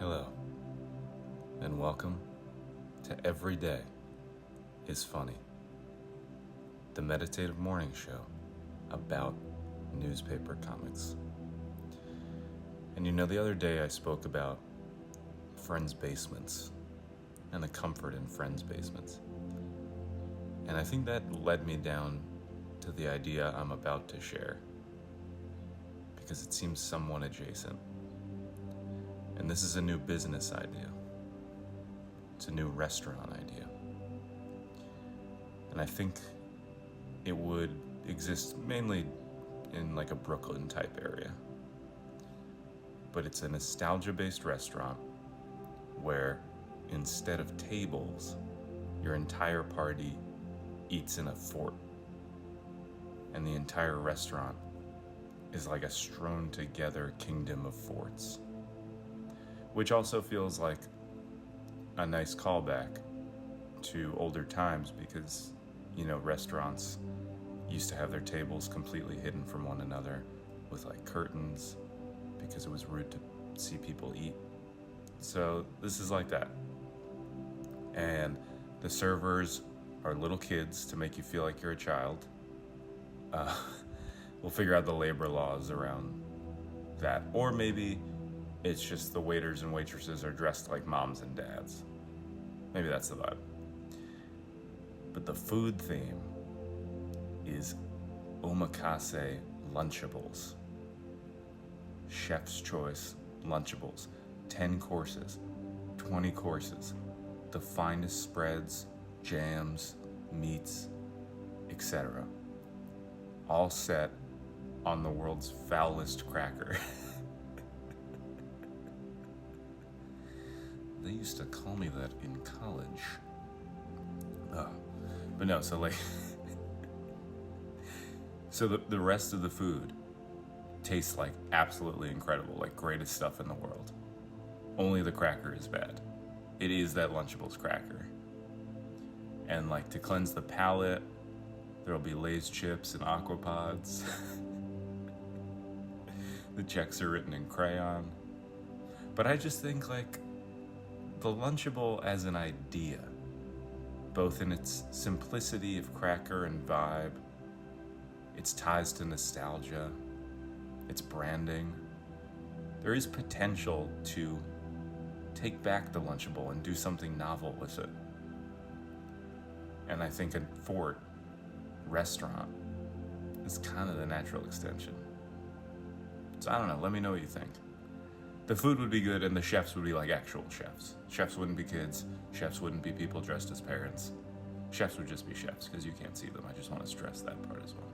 Hello, and welcome to Every Day is Funny, the meditative morning show about newspaper comics. And the other day I spoke about friends' basements and the comfort in friends' basements. And I think that led me down to the idea I'm about to share, because it seems somewhat adjacent. And this is a new business idea. It's a new restaurant idea. And I think it would exist mainly in like a Brooklyn type area. But it's a nostalgia-based restaurant where instead of tables, your entire party eats in a fort. And the entire restaurant is like a strewn together kingdom of forts. Which also feels like a nice callback to older times because, restaurants used to have their tables completely hidden from one another with like curtains because it was rude to see people eat. So this is like that. And the servers are little kids to make you feel like you're a child. We'll figure out the labor laws around that. Or maybe it's just the waiters and waitresses are dressed like moms and dads. Maybe that's the vibe. But the food theme is omakase Lunchables. Chef's choice Lunchables. 10 courses, 20 courses, the finest spreads, jams, meats, etc. All set on the world's foulest cracker. They used to call me that in college. But no, so so the rest of the food tastes like absolutely incredible, like greatest stuff in the world. Only the cracker is bad. It is that Lunchables cracker. And like to cleanse the palate, there'll be Lay's chips and Aqua Pods. The checks are written in crayon. But I just think like the Lunchable as an idea, both in its simplicity of cracker and vibe, its ties to nostalgia, its branding, there is potential to take back the Lunchable and do something novel with it. And I think a fort restaurant is kind of the natural extension. So I don't know, let me know what you think. The food would be good and the chefs would be like actual chefs. Chefs wouldn't be kids. Chefs wouldn't be people dressed as parents. Chefs would just be chefs because you can't see them. I just want to stress that part as well.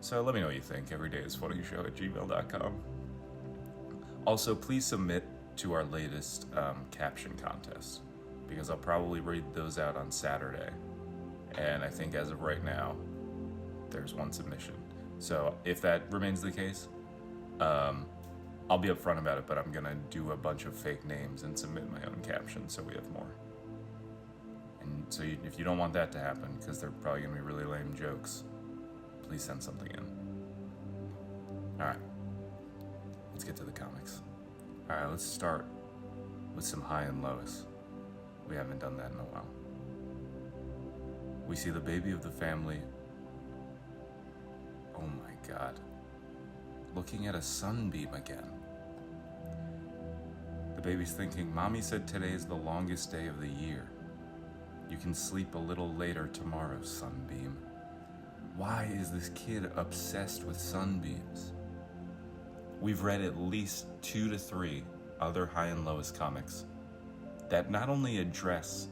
So let me know what you think. everydayisfunnyshow@gmail.com. Also, please submit to our latest caption contest because I'll probably read those out on Saturday. And I think as of right now, there's one submission. So if that remains the case, I'll be upfront about it, but I'm gonna do a bunch of fake names and submit my own captions so we have more. And so if you don't want that to happen, because they're probably gonna be really lame jokes, please send something in. Alright, let's get to the comics. Alright, let's start with some High and Lois. We haven't done that in a while. We see the baby of the family. Oh my god. Looking at a sunbeam again. The baby's thinking, Mommy said today is the longest day of the year. You can sleep a little later tomorrow, sunbeam. Why is this kid obsessed with sunbeams? We've read at least 2 to 3 other High and Lois comics that not only address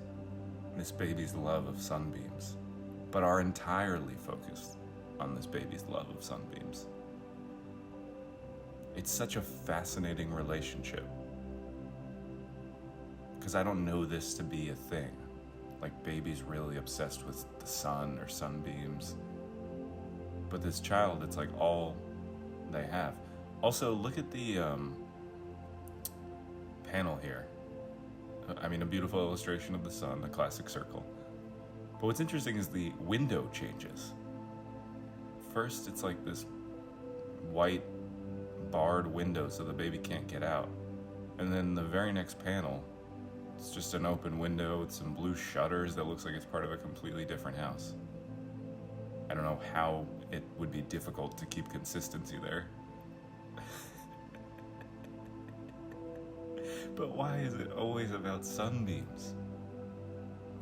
this baby's love of sunbeams, but are entirely focused on this baby's love of sunbeams. It's such a fascinating relationship because I don't know this to be a thing. Like babies really obsessed with the sun or sunbeams. But this child, it's like all they have. Also, look at the panel here. I mean, a beautiful illustration of the sun, a classic circle. But what's interesting is the window changes. First, it's like this white barred window so the baby can't get out. And then the very next panel, it's just an open window with some blue shutters that looks like it's part of a completely different house. I don't know how it would be difficult to keep consistency there. But why is it always about sunbeams?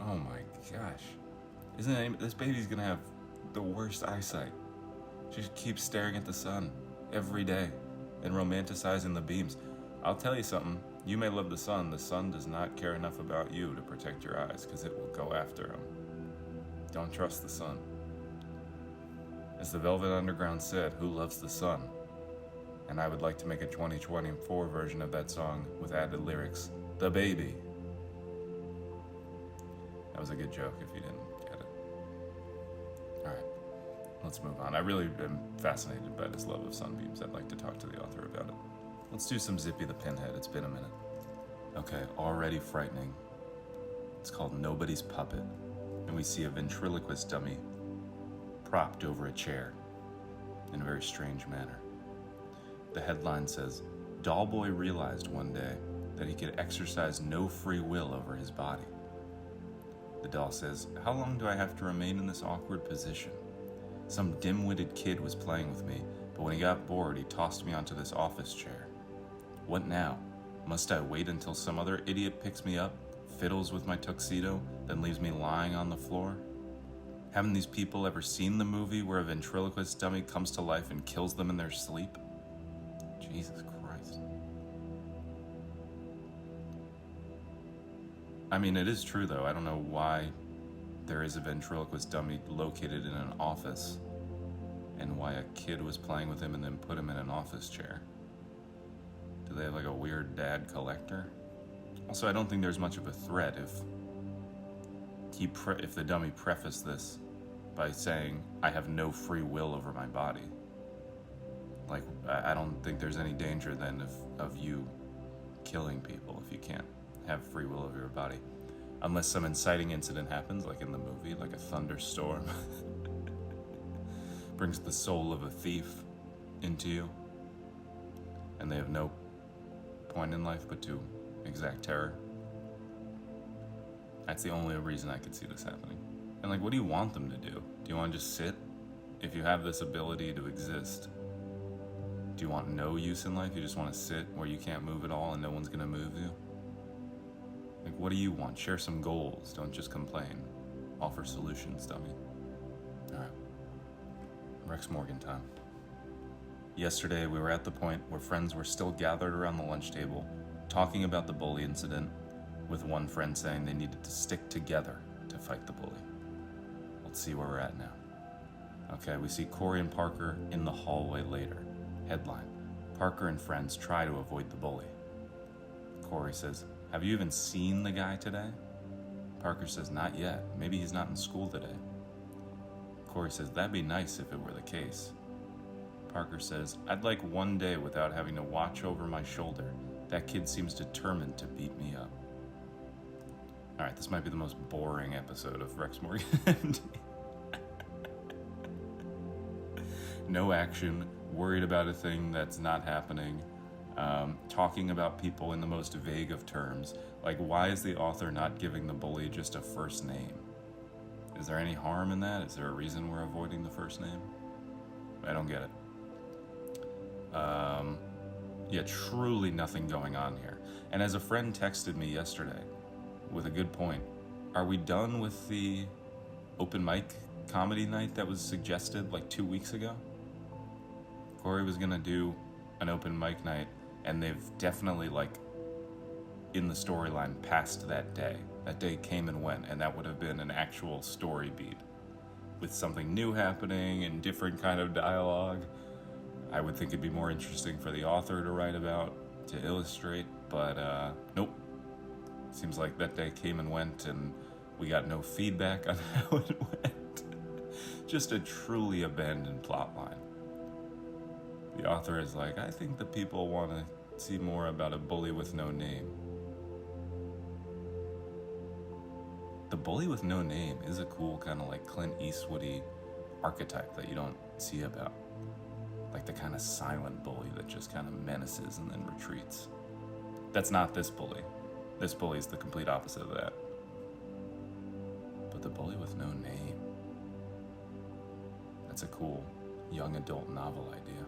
Oh my gosh. This baby's gonna have the worst eyesight. She keeps staring at the sun every day and romanticizing the beams. I'll tell you something. You may love the sun does not care enough about you to protect your eyes, because it will go after him. Don't trust the sun. As the Velvet Underground said, who loves the sun? And I would like to make a 2024 version of that song with added lyrics, The Baby. That was a good joke if you didn't get it. Alright, let's move on. I really am fascinated by this love of sunbeams. I'd like to talk to the author about it. Let's do some Zippy the Pinhead. It's been a minute. Okay, already frightening. It's called Nobody's Puppet, and we see a ventriloquist dummy propped over a chair in a very strange manner. The headline says, Dollboy realized one day that he could exercise no free will over his body. The doll says, how long do I have to remain in this awkward position? Some dim-witted kid was playing with me, but when he got bored, he tossed me onto this office chair. What now? Must I wait until some other idiot picks me up, fiddles with my tuxedo, then leaves me lying on the floor? Haven't these people ever seen the movie where a ventriloquist dummy comes to life and kills them in their sleep? Jesus Christ. I mean, it is true though. I don't know why there is a ventriloquist dummy located in an office and why a kid was playing with him and then put him in an office chair. Do they have like a weird dad collector? Also, I don't think there's much of a threat if the dummy prefaced this by saying, I have no free will over my body. Like, I don't think there's any danger then of you killing people if you can't have free will over your body. Unless some inciting incident happens, like in the movie, like a thunderstorm. Brings the soul of a thief into you. And they have no point in life but to exact terror. That's the only reason I could see this happening. And like, what do you want them to do? Do you want to just sit? If you have this ability to exist, do you want no use in life? You just want to sit where you can't move at all and no one's going to move you? Like, what do you want? Share some goals. Don't just complain. Offer solutions, dummy. Alright. Rex Morgan time. Yesterday, we were at the point where friends were still gathered around the lunch table, talking about the bully incident, with one friend saying they needed to stick together to fight the bully. Let's see where we're at now. Okay, we see Corey and Parker in the hallway later. Headline, Parker and friends try to avoid the bully. Corey says, have you even seen the guy today? Parker says, not yet. Maybe he's not in school today. Corey says, that'd be nice if it were the case. Parker says, I'd like one day without having to watch over my shoulder. That kid seems determined to beat me up. Alright, this might be the most boring episode of Rex Morgan. No action, worried about a thing that's not happening, talking about people in the most vague of terms. Like, why is the author not giving the bully just a first name? Is there any harm in that? Is there a reason we're avoiding the first name? I don't get it. Yeah, truly nothing going on here. And as a friend texted me yesterday with a good point, are we done with the open mic comedy night that was suggested like 2 weeks ago? Corey was gonna do an open mic night, and they've definitely, like, in the storyline passed that day. That day came and went, and that would have been an actual story beat with something new happening and different kind of dialogue. I would think it'd be more interesting for the author to write about, to illustrate, but nope. Seems like that day came and went, and we got no feedback on how it went. Just a truly abandoned plotline. The author is like, I think the people want to see more about a bully with no name. The bully with no name is a cool kind of like Clint Eastwoody archetype that you don't see about. Like the kind of silent bully that just kind of menaces and then retreats. That's not this bully. This bully is the complete opposite of that. But the bully with no name. That's a cool young adult novel idea.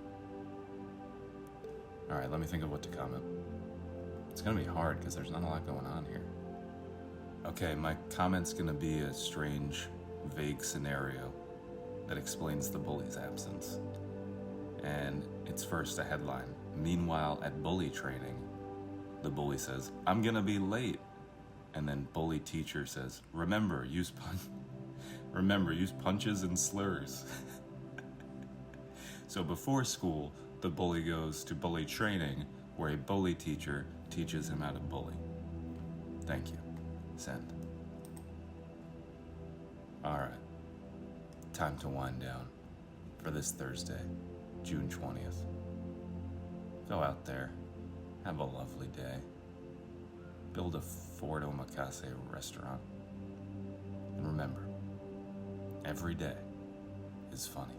Alright, let me think of what to comment. It's gonna be hard because there's not a lot going on here. Okay, my comment's gonna be a strange, vague scenario that explains the bully's absence. And it's first a headline. Meanwhile, at bully training, the bully says, "I'm gonna be late." And then bully teacher says, remember, use punches and slurs. So before school, the bully goes to bully training, where a bully teacher teaches him how to bully. Thank you. Send. Alright. Time to wind down for this Thursday, June 20th. Go out there. Have a lovely day. Build a Fort Omakase restaurant. And remember, every day is funny.